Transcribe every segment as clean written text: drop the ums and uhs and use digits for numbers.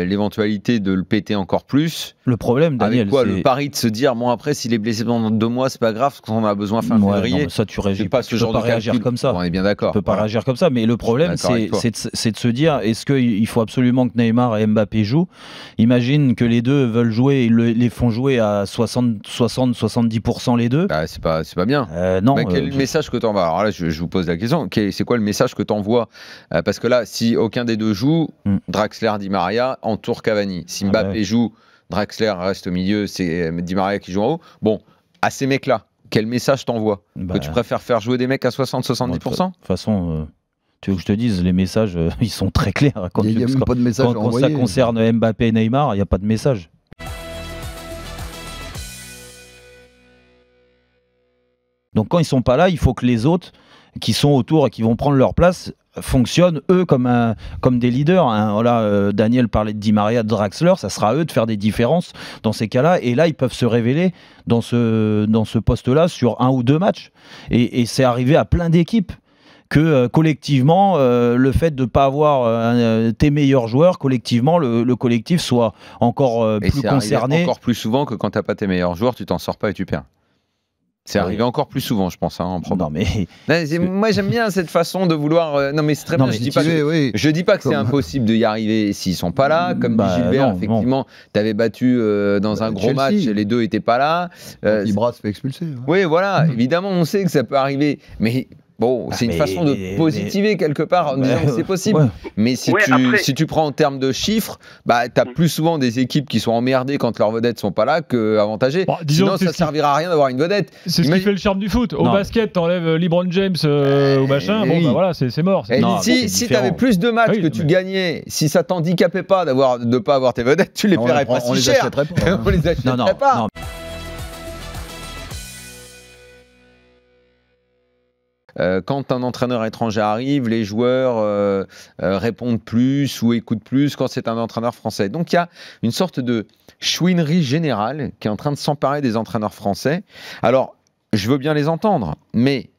l'éventualité de le péter encore plus. Le problème, Daniel, avec quoi, le pari de se dire bon après s'il est blessé pendant 2 mois c'est pas grave parce qu'on a besoin fin février. Non, ça tu réagis pas ce genre peux pas de réagir comme ça. Bon, on est bien d'accord. Tu peux pas réagir comme ça, mais le problème c'est de se dire est-ce qu'il faut absolument que Neymar et Mbappé jouent. Imagine que les deux veulent jouer, ils les font jouer à 60-70% les deux. Bah, c'est pas bien. Non. Quel message que tu envoies? Alors là je vous pose la question. C'est quoi le message que tu envoies? Parce que là si aucun des deux joue, Draxler, Di Maria entoure Cavani. Si Mbappé joue, Draxler reste au milieu, c'est Di Maria qui joue en haut. Bon, à ces mecs-là, quel message t'envoies? Que tu préfères faire jouer des mecs à 60-70%? De toute façon, tu veux que je te dise, les messages, ils sont très clairs. Quand il n'y a même pas de message quand ça concerne Mbappé et Neymar, il n'y a pas de message. Donc quand ils ne sont pas là, il faut que les autres qui sont autour et qui vont prendre leur place fonctionnent, eux, comme des leaders. Hein. Voilà, Daniel parlait de Di Maria, de Draxler, ça sera à eux de faire des différences dans ces cas-là. Et là, ils peuvent se révéler dans ce poste-là sur 1 ou 2 matchs. Et c'est arrivé à plein d'équipes que collectivement, le fait de ne pas avoir tes meilleurs joueurs, collectivement, le collectif soit encore plus concerné. Encore plus souvent que quand tu n'as pas tes meilleurs joueurs, tu t'en sors pas et tu perds. C'est arrivé encore plus souvent, je pense, en problème. Non, mais... Moi, j'aime bien cette façon de vouloir... Non, mais c'est très bien. Je dis pas que c'est impossible d'y arriver s'ils sont pas là. Comme dit Gilbert, effectivement, tu avais battu dans un gros match, les deux étaient pas là. Ibra se fait expulser. Ouais. Oui, voilà. Évidemment, on sait que ça peut arriver. Mais... Bon, c'est une façon de positiver quelque part en disant que c'est possible. Ouais. Mais si tu prends en termes de chiffres, bah, tu as plus souvent des équipes qui sont emmerdées quand leurs vedettes sont pas là qu'avantagées. Sinon, ça servira à rien d'avoir une vedette. C'est ce qui fait le charme du foot. Au basket, t'enlèves LeBron James ou machin, bon, bah voilà, c'est mort. Si tu avais plus de matchs que tu gagnais, si ça t'handicapait pas de pas avoir tes vedettes, tu les paierais pas si cher. On les achèterait pas. Quand un entraîneur étranger arrive, les joueurs répondent plus ou écoutent plus quand c'est un entraîneur français. Donc il y a une sorte de chouinerie générale qui est en train de s'emparer des entraîneurs français. Alors, je veux bien les entendre, mais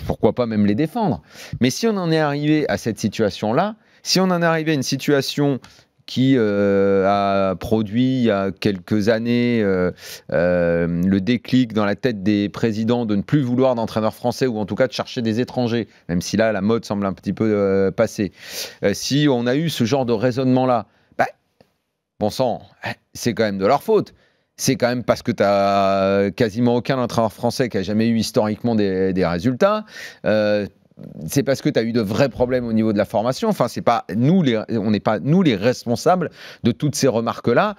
pourquoi pas même les défendre? Mais si on en est arrivé à cette situation-là, si on en est arrivé à une situation qui a produit il y a quelques années le déclic dans la tête des présidents de ne plus vouloir d'entraîneurs français ou en tout cas de chercher des étrangers, même si là la mode semble un petit peu passée. Si on a eu ce genre de raisonnement-là, bah, bon sang, c'est quand même de leur faute. C'est quand même parce que tu n'as quasiment aucun entraîneur français qui a jamais eu historiquement des résultats. C'est parce que tu as eu de vrais problèmes au niveau de la formation. Enfin, on n'est pas nous les responsables de toutes ces remarques-là.